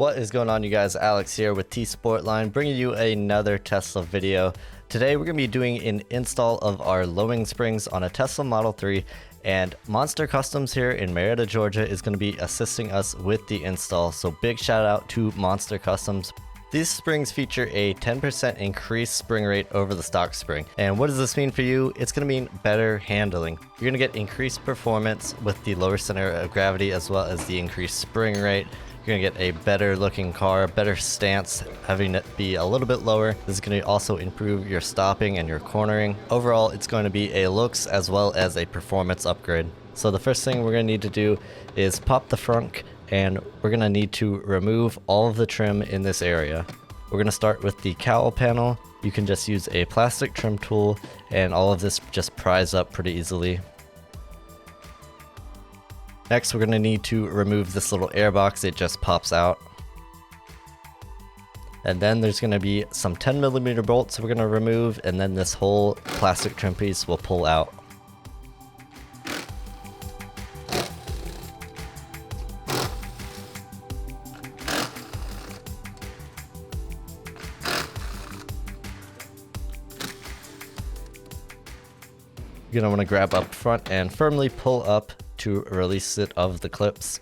What is going on, you guys? Alex here with Sportline, bringing you another Tesla video. Today we're going to be doing an install of our low-wing springs on a Tesla Model 3, and Monster Customs here in Marietta, Georgia is going to be assisting us with the install, so big shout out to Monster Customs. These springs feature a 10% increased spring rate over the stock spring. And what does this mean for you? It's going to mean better handling. You're going to get increased performance with the lower center of gravity as well as the increased spring rate. You're going to get a better looking car, better stance, having it be a little bit lower. This is going to also improve your stopping and your cornering. Overall, it's going to be a looks as well as a performance upgrade. So the first thing we're going to need to do is pop the frunk, and we're going to need to remove all of the trim in this area. We're going to start with the cowl panel. You can just use a plastic trim tool, and all of this just pries up pretty easily. Next, we're going to need to remove this little air box. It just pops out. And then there's going to be some 10mm bolts we're going to remove, and then this whole plastic trim piece will pull out. You're going to want to grab up front and firmly pull up to release it of the clips.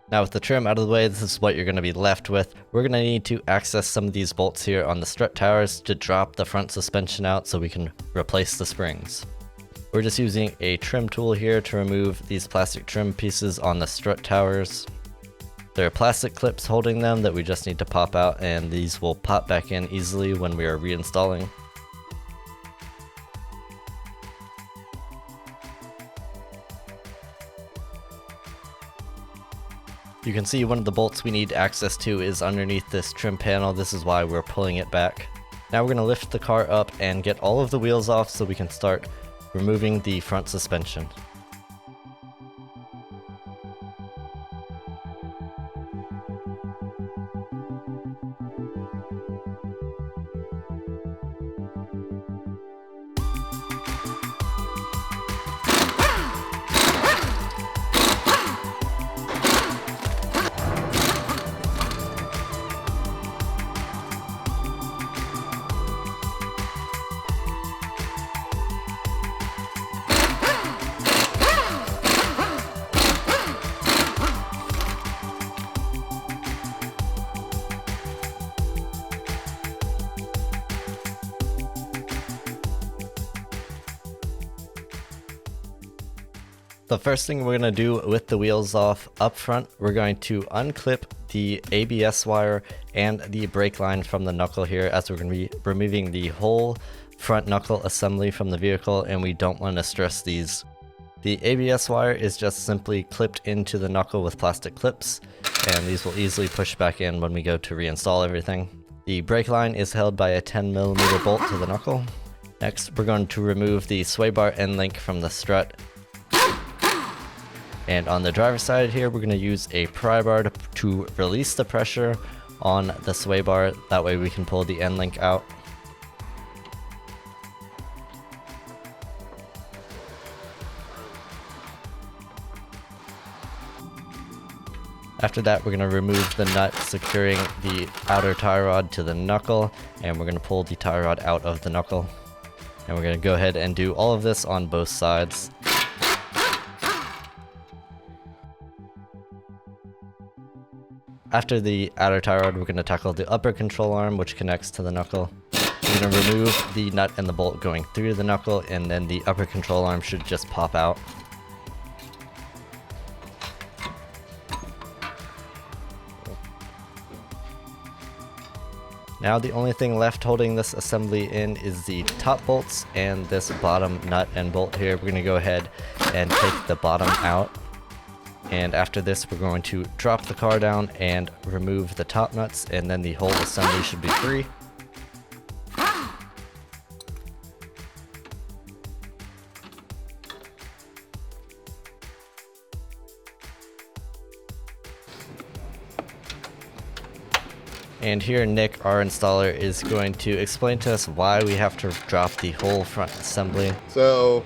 Now with the trim out of the way, this is what you're going to be left with. We're going to need to access some of these bolts here on the strut towers to drop the front suspension out so we can replace the springs. We're just using a trim tool here to remove these plastic trim pieces on the strut towers. There are plastic clips holding them that we just need to pop out, and these will pop back in easily when we are reinstalling. You can see one of the bolts we need access to is underneath this trim panel. This is why we're pulling it back. Now we're going to lift the car up and get all of the wheels off so we can start removing the front suspension. The first thing we're going to do with the wheels off up front, we're going to unclip the ABS wire and the brake line from the knuckle here, as we're going to be removing the whole front knuckle assembly from the vehicle, and we don't want to stress these. The ABS wire is just simply clipped into the knuckle with plastic clips, and these will easily push back in when we go to reinstall everything. The brake line is held by a 10mm bolt to the knuckle. Next, we're going to remove the sway bar end link from the strut. And on the driver's side here, we're going to use a pry bar to release the pressure on the sway bar. That way we can pull the end link out. After that, we're going to remove the nut securing the outer tie rod to the knuckle, and we're going to pull the tie rod out of the knuckle. And we're going to go ahead and do all of this on both sides. After the outer tie rod, we're going to tackle the upper control arm, which connects to the knuckle. We're going to remove the nut and the bolt going through the knuckle, and then the upper control arm should just pop out. Now the only thing left holding this assembly in is the top bolts and this bottom nut and bolt here. We're going to go ahead and take the bottom out. And after this, we're going to drop the car down and remove the top nuts, and then the whole assembly should be free. And here Nick, our installer, is going to explain to us why we have to drop the whole front assembly. So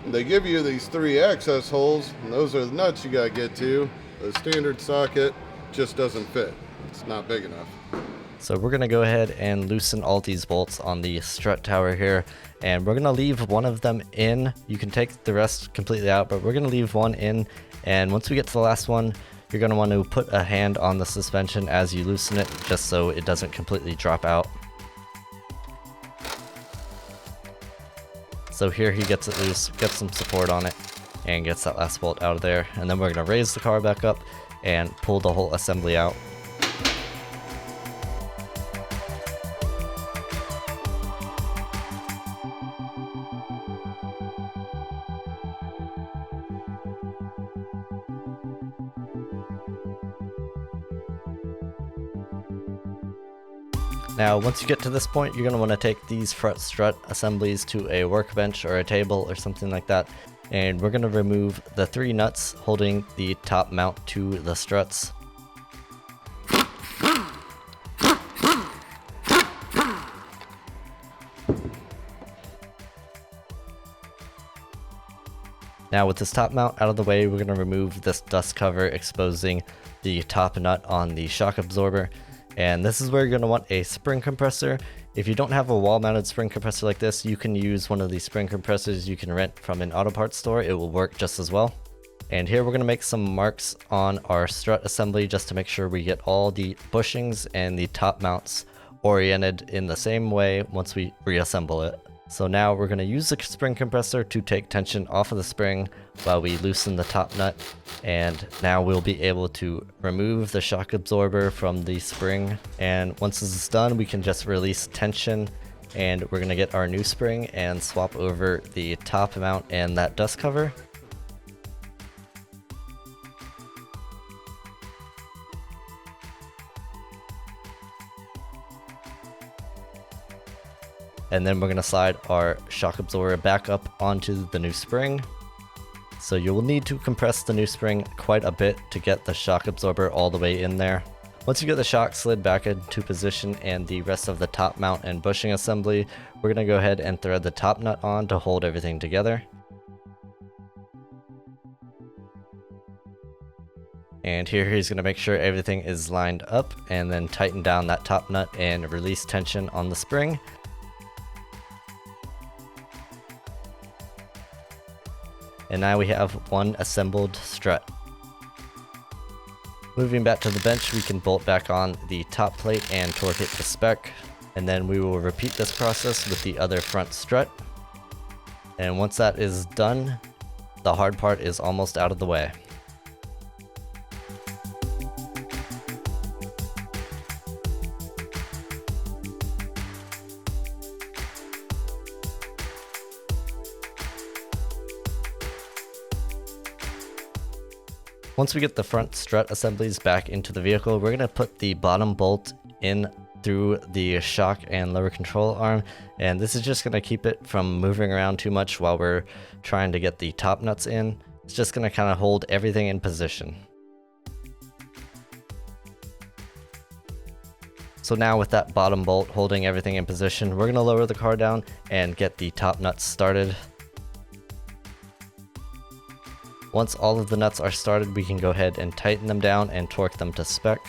they give you these 3 access holes, and those are the nuts you gotta get to. The standard socket just doesn't fit. It's not big enough. So we're gonna go ahead and loosen all these bolts on the strut tower here, and we're gonna leave one of them in. You can take the rest completely out, but we're gonna leave one in, and once we get to the last one, you're going to want to put a hand on the suspension as you loosen it, just so it doesn't completely drop out. So here he gets it loose, gets some support on it, and gets that last bolt out of there. And then we're going to raise the car back up and pull the whole assembly out. Now, once you get to this point, you're going to want to take these front strut assemblies to a workbench or a table or something like that, and we're going to remove the 3 nuts holding the top mount to the struts. Now, with this top mount out of the way, we're going to remove this dust cover exposing the top nut on the shock absorber. And this is where you're going to want a spring compressor. If you don't have a wall-mounted spring compressor like this, you can use one of these spring compressors you can rent from an auto parts store. It will work just as well. And here we're going to make some marks on our strut assembly just to make sure we get all the bushings and the top mounts oriented in the same way once we reassemble it. So now we're going to use the spring compressor to take tension off of the spring while we loosen the top nut. And now we'll be able to remove the shock absorber from the spring. And once this is done, we can just release tension, and we're going to get our new spring and swap over the top mount and that dust cover. And then we're going to slide our shock absorber back up onto the new spring. So you will need to compress the new spring quite a bit to get the shock absorber all the way in there. Once you get the shock slid back into position and the rest of the top mount and bushing assembly, we're going to go ahead and thread the top nut on to hold everything together. And here he's going to make sure everything is lined up and then tighten down that top nut and release tension on the spring. And now we have one assembled strut. Moving back to the bench, we can bolt back on the top plate and torque it to spec. And then we will repeat this process with the other front strut. And once that is done, the hard part is almost out of the way. Once we get the front strut assemblies back into the vehicle, we're going to put the bottom bolt in through the shock and lower control arm, and this is just going to keep it from moving around too much while we're trying to get the top nuts in. It's just going to kind of hold everything in position. So now with that bottom bolt holding everything in position, we're going to lower the car down and get the top nuts started. Once all of the nuts are started, we can go ahead and tighten them down and torque them to spec.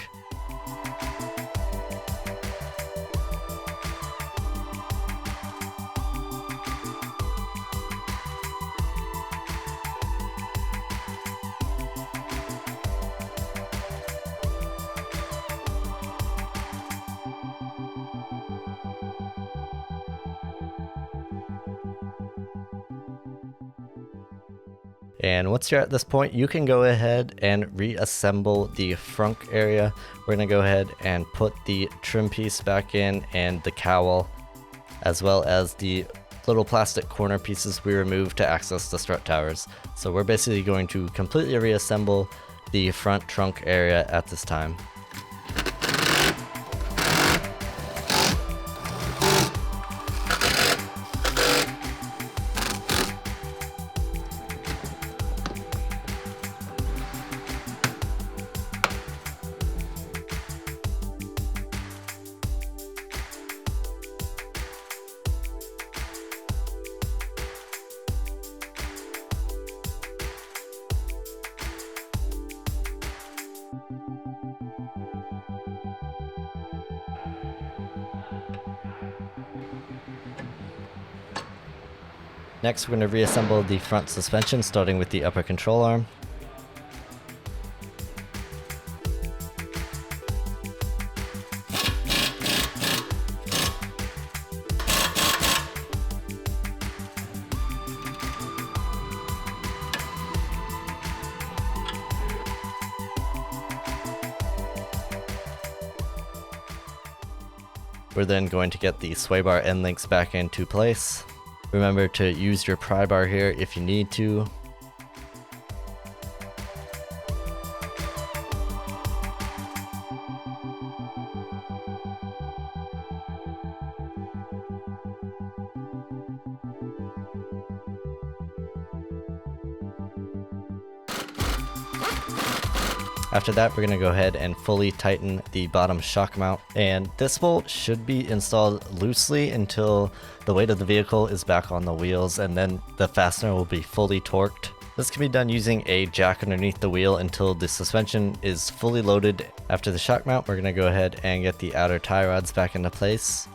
And once you're at this point, you can go ahead and reassemble the front area. We're going to go ahead and put the trim piece back in and the cowl, as well as the little plastic corner pieces we removed to access the strut towers. So we're basically going to completely reassemble the front trunk area at this time. Next, we're going to reassemble the front suspension, starting with the upper control arm. We're then going to get the sway bar end links back into place. Remember to use your pry bar here if you need to. After that, we're going to go ahead and fully tighten the bottom shock mount, and this bolt should be installed loosely until the weight of the vehicle is back on the wheels, and then the fastener will be fully torqued. This can be done using a jack underneath the wheel until the suspension is fully loaded. After the shock mount, we're going to go ahead and get the outer tie rods back into place.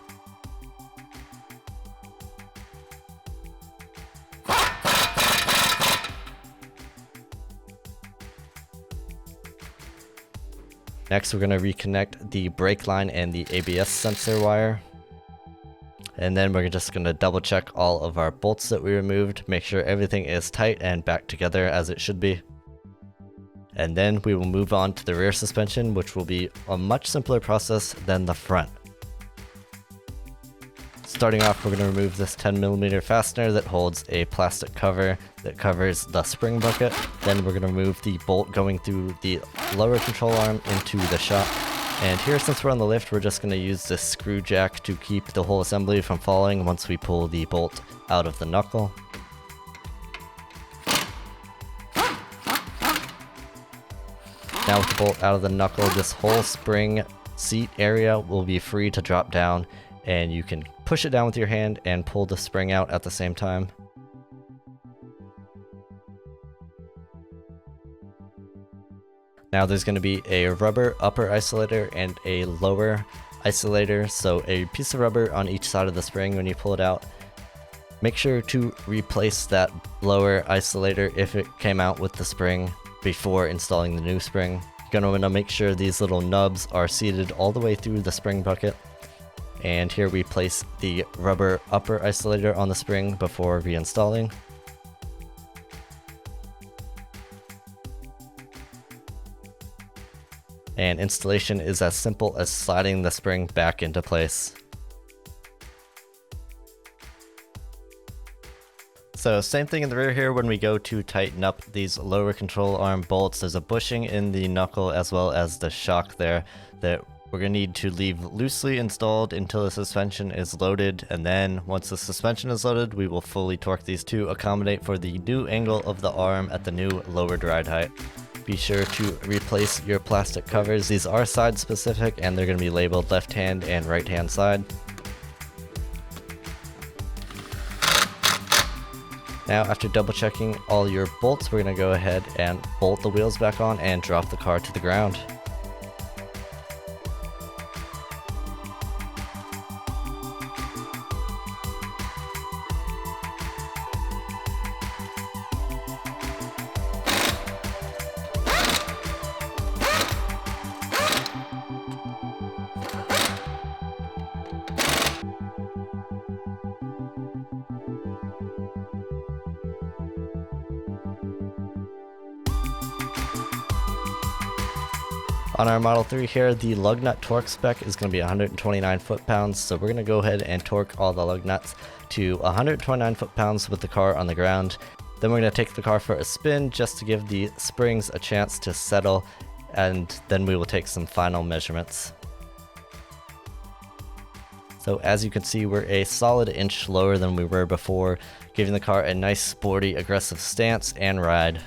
Next, we're going to reconnect the brake line and the ABS sensor wire. And then we're just going to double check all of our bolts that we removed, make sure everything is tight and back together as it should be. And then we will move on to the rear suspension, which will be a much simpler process than the front. Starting off, we're going to remove this 10mm fastener that holds a plastic cover that covers the spring bucket. Then we're going to remove the bolt going through the lower control arm into the shock. And here, since we're on the lift, we're just going to use this screw jack to keep the whole assembly from falling once we pull the bolt out of the knuckle. Now with the bolt out of the knuckle, this whole spring seat area will be free to drop down, and you can push it down with your hand and pull the spring out at the same time. Now there's going to be a rubber upper isolator and a lower isolator, so a piece of rubber on each side of the spring when you pull it out. Make sure to replace that lower isolator if it came out with the spring before installing the new spring. You're going to want to make sure these little nubs are seated all the way through the spring bucket. And here we place the rubber upper isolator on the spring before reinstalling. And installation is as simple as sliding the spring back into place. So same thing in the rear here. When we go to tighten up these lower control arm bolts, there's a bushing in the knuckle as well as the shock there that we're going to need to leave loosely installed until the suspension is loaded, and then once the suspension is loaded, we will fully torque these to accommodate for the new angle of the arm at the new lowered ride height. Be sure to replace your plastic covers. These are side specific and they're going to be labeled left hand and right hand side. Now, after double checking all your bolts, we're going to go ahead and bolt the wheels back on and drop the car to the ground. On our Model 3 here, the lug nut torque spec is going to be 129 foot-pounds, so we're going to go ahead and torque all the lug nuts to 129 foot-pounds with the car on the ground. Then we're going to take the car for a spin just to give the springs a chance to settle, and then we will take some final measurements. So as you can see, we're a solid inch lower than we were before, giving the car a nice sporty, aggressive stance and ride.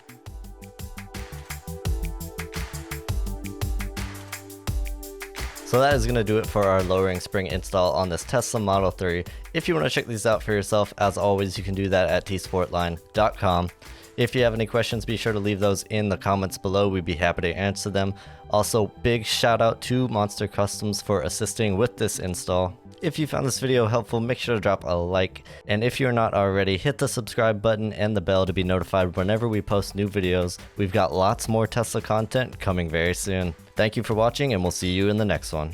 So that is going to do it for our lowering spring install on this Tesla Model 3. If you want to check these out for yourself, as always, you can do that at tsportline.com. If you have any questions, be sure to leave those in the comments below. We'd be happy to answer them. Also, big shout out to Monster Customs for assisting with this install. If you found this video helpful, make sure to drop a like, and if you're not already, hit the subscribe button and the bell to be notified whenever we post new videos. We've got lots more Tesla content coming very soon. Thank you for watching, and we'll see you in the next one.